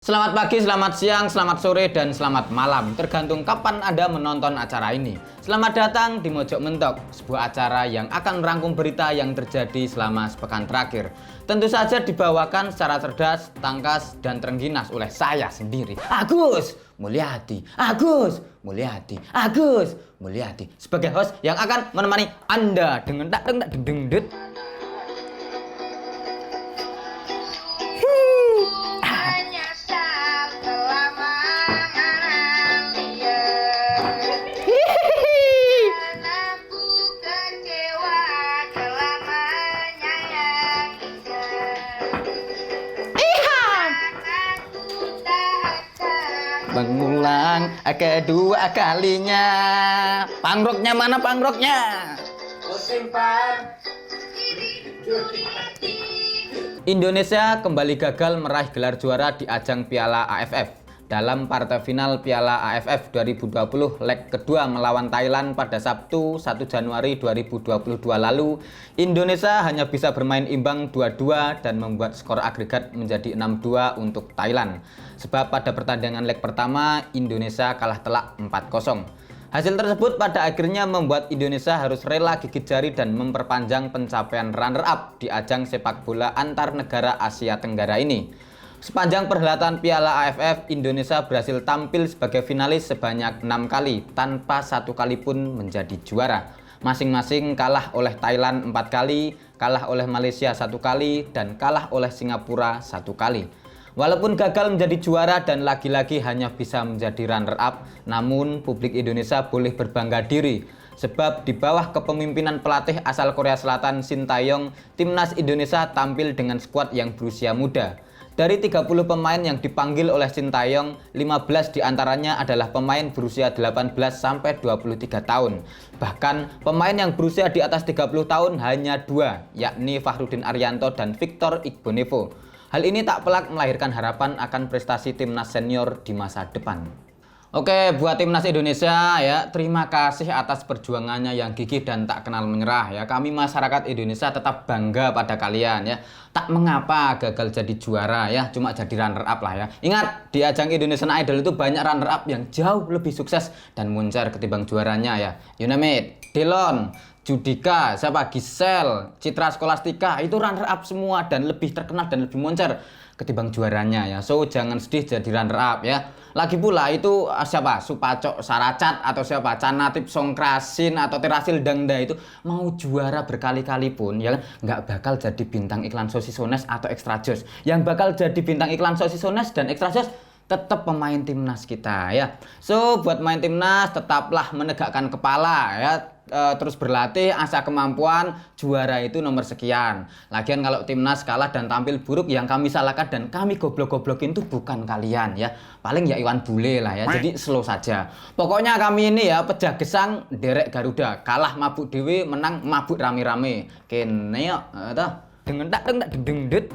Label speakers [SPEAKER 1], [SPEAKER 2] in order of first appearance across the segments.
[SPEAKER 1] Selamat pagi, selamat siang, selamat sore, dan selamat malam. Tergantung kapan Anda menonton acara ini. Selamat datang di Mojok Mentok, sebuah acara yang akan merangkum berita yang terjadi selama sepekan terakhir. Tentu saja dibawakan secara cerdas, tangkas, dan terengginas oleh saya sendiri, Agus Mulyadi. Agus Mulyadi. Agus Mulyadi. Sebagai host yang akan menemani Anda dengan deng. Mengulang kedua kalinya. Pangroknya mana pangroknya? Indonesia kembali gagal meraih gelar juara di ajang Piala AFF. Dalam partai final Piala AFF 2020 leg kedua melawan Thailand pada Sabtu 1 Januari 2022 lalu, Indonesia hanya bisa bermain imbang 2-2 dan membuat skor agregat menjadi 6-2 untuk Thailand. Sebab pada pertandingan leg pertama, Indonesia kalah telak 4-0. Hasil tersebut pada akhirnya membuat Indonesia harus rela gigit jari dan memperpanjang pencapaian runner-up di ajang sepak bola antar negara Asia Tenggara ini. Sepanjang perhelatan Piala AFF, Indonesia berhasil tampil sebagai finalis sebanyak 6 kali tanpa satu kali pun menjadi juara. Masing-masing kalah oleh Thailand 4 kali, kalah oleh Malaysia 1 kali, dan kalah oleh Singapura 1 kali. Walaupun gagal menjadi juara dan lagi-lagi hanya bisa menjadi runner-up, namun publik Indonesia boleh berbangga diri. Sebab di bawah kepemimpinan pelatih asal Korea Selatan Shin Tae-yong, timnas Indonesia tampil dengan skuad yang berusia muda. Dari 30 pemain yang dipanggil oleh Shin Tae-yong, 15 diantaranya adalah pemain berusia 18-23 tahun. Bahkan pemain yang berusia di atas 30 tahun hanya 2, yakni Fakhrudin Arianto dan Victor Igbonevo. Hal ini tak pelak melahirkan harapan akan prestasi timnas senior di masa depan. Oke, buat timnas Indonesia ya, terima kasih atas perjuangannya yang gigih dan tak kenal menyerah ya. Kami masyarakat Indonesia tetap bangga pada kalian ya. Tak mengapa gagal jadi juara ya, cuma jadi runner up lah ya. Ingat, di ajang Indonesian Idol itu banyak runner up yang jauh lebih sukses dan moncer ketimbang juaranya ya. You name it, Dillon, Judika, siapa, Gisel, Citra Scholastika, itu runner up semua dan lebih terkenal dan lebih moncer ketimbang juaranya ya. So jangan sedih jadi runner up ya. Lagi pula itu siapa, Supacok Saracat atau siapa, Canatip Songkrasin atau Terasil Dangda itu mau juara berkali-kali pun ya nggak bakal jadi bintang iklan sosisones atau extra joss. Yang bakal jadi bintang iklan sosisones dan extra joss tetap pemain timnas kita ya. So buat main timnas tetaplah menegakkan kepala ya. Terus berlatih, asa kemampuan, juara itu nomor sekian. Lagian kalau timnas kalah dan tampil buruk, yang kami salahkan dan kami goblok-goblokin itu bukan kalian ya. Paling ya Iwan Bule lah ya, jadi slow saja. Pokoknya kami ini ya pejah gesang derek Garuda. Kalah mabuk dewe, menang mabuk rame-rame. Kene yuk,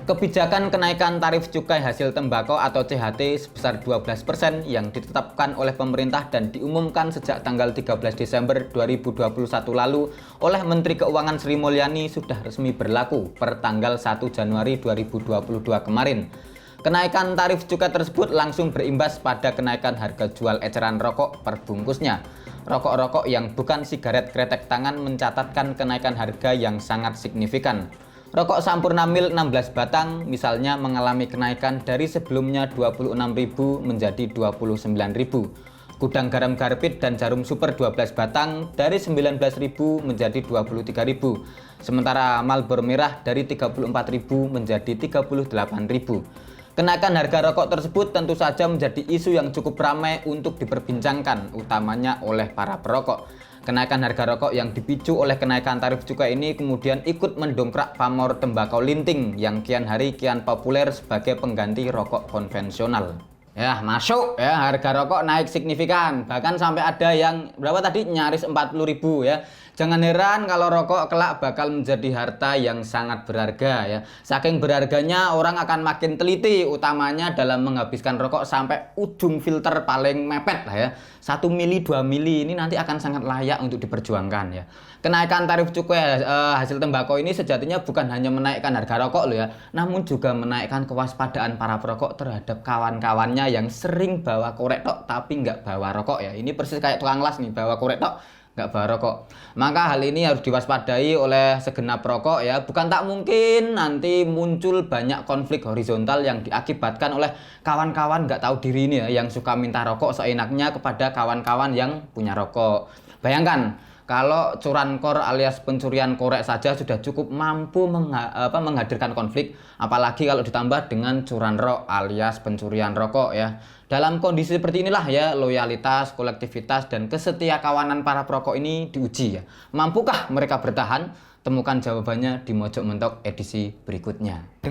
[SPEAKER 1] Kebijakan kenaikan tarif cukai hasil tembakau atau CHT sebesar 12% yang ditetapkan oleh pemerintah dan diumumkan sejak tanggal 13 Desember 2021 lalu oleh Menteri Keuangan Sri Mulyani sudah resmi berlaku per tanggal 1 Januari 2022 kemarin. Kenaikan tarif cukai tersebut langsung berimbas pada kenaikan harga jual eceran rokok per bungkusnya. Rokok-rokok yang bukan sigaret kretek tangan mencatatkan kenaikan harga yang sangat signifikan. Rokok Sampurna Mil 16 batang misalnya mengalami kenaikan dari sebelumnya 26.000 menjadi 29.000. Gudang garam Garpit dan Jarum Super 12 batang dari 19.000 menjadi 23.000. Sementara Marlboro Merah dari 34.000 menjadi 38.000. Kenaikan harga rokok tersebut tentu saja menjadi isu yang cukup ramai untuk diperbincangkan, utamanya oleh para perokok. Kenaikan harga rokok yang dipicu oleh kenaikan tarif cukai ini kemudian ikut mendongkrak pamor tembakau linting yang kian hari kian populer sebagai pengganti rokok konvensional. Ya, masuk ya, harga rokok naik signifikan. Bahkan sampai ada yang berapa tadi, nyaris 40.000 ya. Jangan heran kalau rokok kelak bakal menjadi harta yang sangat berharga ya. Saking berharganya orang akan makin teliti, utamanya dalam menghabiskan rokok sampai ujung filter paling mepet lah ya. 1 mili 2 mili ini nanti akan sangat layak untuk diperjuangkan ya. Kenaikan tarif cukai hasil tembakau ini sejatinya bukan hanya menaikkan harga rokok loh ya, namun juga menaikkan kewaspadaan para perokok terhadap kawan-kawannya yang sering bawa korek tok tapi nggak bawa rokok ya. Ini persis kayak tukang las nih, bawa korek tok nggak bawa rokok. Maka hal ini harus diwaspadai oleh segenap perokok ya. Bukan tak mungkin nanti muncul banyak konflik horizontal yang diakibatkan oleh kawan-kawan nggak tahu diri ini ya, yang suka minta rokok seenaknya kepada kawan-kawan yang punya rokok. Bayangkan kalau curankor alias pencurian korek saja sudah cukup mampu menghadirkan konflik, apalagi kalau ditambah dengan curanrok alias pencurian rokok ya. Dalam kondisi seperti inilah ya, loyalitas, kolektivitas, dan kesetiakawanan para perokok ini diuji ya. Mampukah mereka bertahan? Temukan jawabannya di Mojok Mentok edisi berikutnya.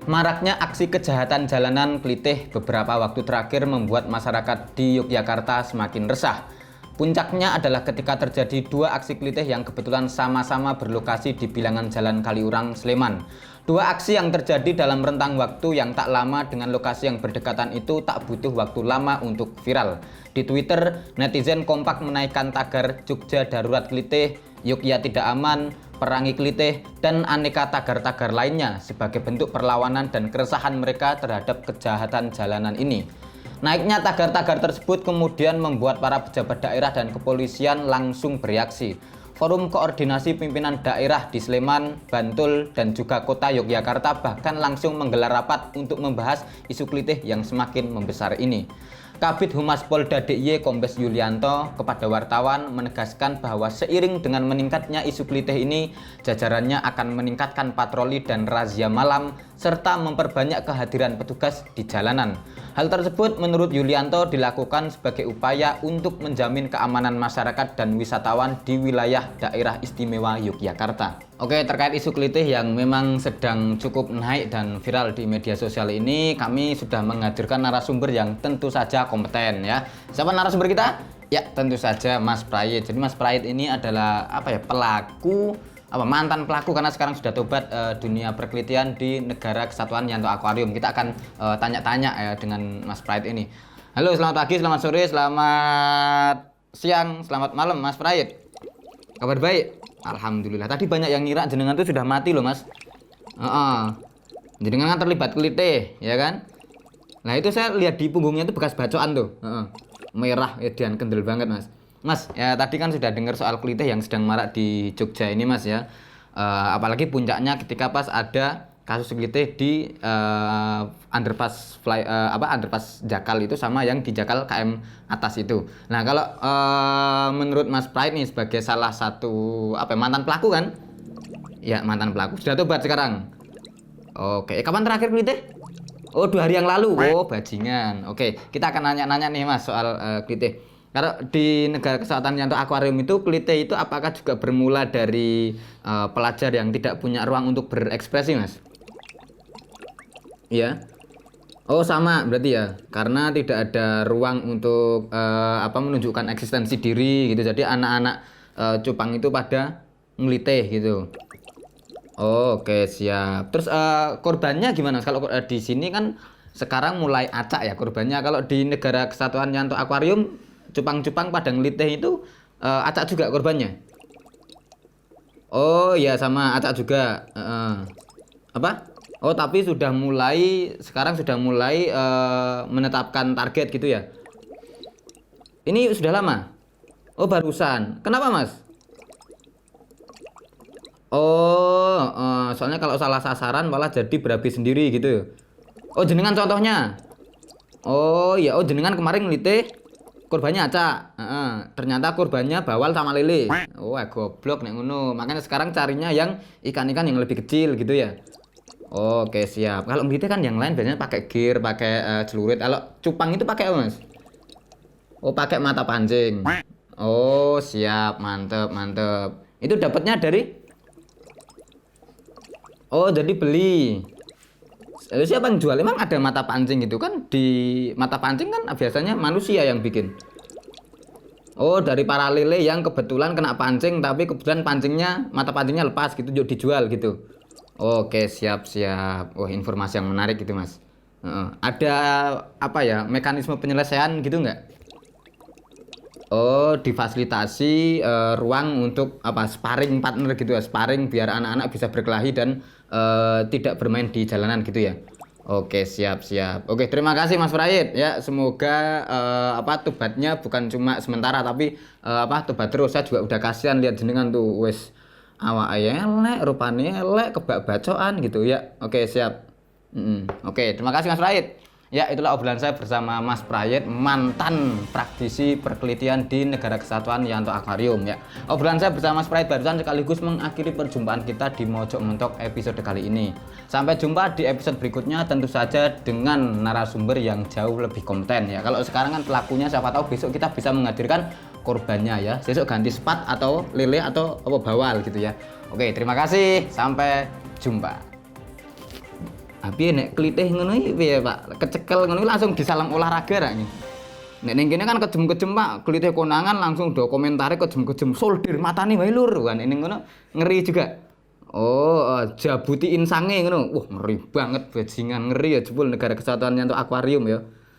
[SPEAKER 1] Maraknya aksi kejahatan jalanan kelitih beberapa waktu terakhir membuat masyarakat di Yogyakarta semakin resah. Puncaknya adalah ketika terjadi 2 aksi kelitih yang kebetulan sama-sama berlokasi di bilangan Jalan Kaliurang, Sleman. 2 aksi yang terjadi dalam rentang waktu yang tak lama dengan lokasi yang berdekatan itu tak butuh waktu lama untuk viral. Di Twitter, netizen kompak menaikkan tagar Jogja darurat kelitih, Yogyakarta tidak aman, perangi kelitih, dan aneka tagar-tagar lainnya sebagai bentuk perlawanan dan keresahan mereka terhadap kejahatan jalanan ini. Naiknya tagar-tagar tersebut kemudian membuat para pejabat daerah dan kepolisian langsung bereaksi. Forum Koordinasi Pimpinan Daerah di Sleman, Bantul, dan juga Kota Yogyakarta bahkan langsung menggelar rapat untuk membahas isu kelitih yang semakin membesar ini. Kabid Humas Polda DIY Kombes Yulianto kepada wartawan menegaskan bahwa seiring dengan meningkatnya isu kelitih ini, jajarannya akan meningkatkan patroli dan razia malam serta memperbanyak kehadiran petugas di jalanan. Hal tersebut menurut Yulianto dilakukan sebagai upaya untuk menjamin keamanan masyarakat dan wisatawan di wilayah daerah istimewa Yogyakarta. Oke, terkait isu kelitih yang memang sedang cukup naik dan viral di media sosial ini, kami sudah menghadirkan narasumber yang tentu saja kompeten ya. Siapa narasumber kita? Ya, tentu saja Mas Prayit. Jadi Mas Prayit ini adalah mantan pelaku karena sekarang sudah tobat dunia perkelitian di Negara Kesatuan Yanto Aquarium. Kita akan tanya-tanya ya dengan Mas Prayit ini. Halo, selamat pagi, selamat sore, selamat siang, selamat malam Mas Prayit. Kabar baik? Alhamdulillah. Tadi banyak yang ngira jenengan itu sudah mati loh Mas. Jenengan kan terlibat kelitih, ya kan? Nah itu saya lihat di punggungnya itu bekas bacokan tuh. Merah, dan kendel banget Mas. Mas, ya tadi kan sudah dengar soal kelitih yang sedang marak di Jogja ini Mas ya. Apalagi puncaknya ketika pas ada kasus kelitih di underpass Jakal itu sama yang di Jakal KM atas itu. Nah kalau menurut Mas Prayit nih sebagai salah satu mantan pelaku kan? Ya mantan pelaku sudah tobat sekarang. Oke, kapan terakhir kelitih? Oh 2 hari yang lalu. Oh bajingan. Oke, kita akan nanya-nanya nih Mas soal kelitih. Kalau di Negara Kesatuan Yanto Aquarium itu kelitih itu apakah juga bermula dari pelajar yang tidak punya ruang untuk berekspresi Mas? Iya. Oh sama berarti ya, karena tidak ada ruang untuk menunjukkan eksistensi diri gitu. Jadi anak-anak cupang itu pada ngelitih gitu. Oh, oke siap. Terus korbannya gimana? Kalau di sini kan sekarang mulai acak ya korbannya. Kalau di Negara Kesatuan Yanto Aquarium cupang-cupang pada ngelitih itu acak juga korbannya. Oh iya sama acak juga. Apa? Oh tapi sekarang sudah mulai menetapkan target gitu ya. Ini sudah lama? Oh barusan. Kenapa Mas? Oh soalnya kalau salah sasaran malah jadi berapi sendiri gitu. Oh jenengan contohnya. Oh iya, jenengan kemarin ngelitih korbannya acak. Ternyata korbannya bawal sama lele. Oh goblok nek ngono. Makanya sekarang carinya yang ikan-ikan yang lebih kecil gitu ya. Oke siap. Kalau ngelitih kan yang lain biasanya pakai gear, pakai celurit. Kalau cupang itu pakai apa Mas? Oh pakai mata pancing. Oh siap, mantep mantep. Itu dapatnya dari? Oh jadi beli. Siapa yang jual? Emang ada mata pancing gitu kan? Di mata pancing kan biasanya manusia yang bikin. Oh, dari para lele yang kebetulan kena pancing tapi kebetulan mata pancingnya lepas gitu yuk dijual gitu. Oke, siap-siap. Wah, informasi yang menarik gitu, Mas. Heeh. Ada apa ya, mekanisme penyelesaian gitu nggak? Oh, difasilitasi ruang untuk apa sparring partner gitu ya, sparring biar anak-anak bisa berkelahi dan tidak bermain di jalanan gitu ya. Oke, siap siap. Oke, terima kasih Mas Prayit ya. Semoga apa tobatnya bukan cuma sementara tapi apa tobat terus. Saya juga udah kasihan lihat jenengan tuh wes awak elek, rupanya elek, kebak bacoan gitu ya. Oke, siap. Oke, terima kasih Mas Prayit. Ya, itulah obrolan saya bersama Mas Prayit, mantan praktisi perkelitian di Negara Kesatuan Yanto Akuarium ya. Obrolan saya bersama Mas Prayit barusan sekaligus mengakhiri perjumpaan kita di Mojok Mentok episode kali ini. Sampai jumpa di episode berikutnya tentu saja dengan narasumber yang jauh lebih kompeten ya. Kalau sekarang kan pelakunya siapa tahu besok kita bisa menghadirkan korbannya ya. Besok ganti spat atau lele atau apa bawal gitu ya. Oke, terima kasih. Sampai jumpa. Tapi nek klitih ngono iki piye, Pak? Kecekel ngono langsung disalam olahraga ra iki. Nek ning kene kan kejem-kejem, Pak. Klitih konangan langsung do komentare kejem-kejem soldir matane wae lur. Kan ning ngono ngeri juga. Oh, jabuti insange ngono. Wah, ngeri banget bajingan ngeri ya jebul Negara Kesatuan Yanto Akuarium ya.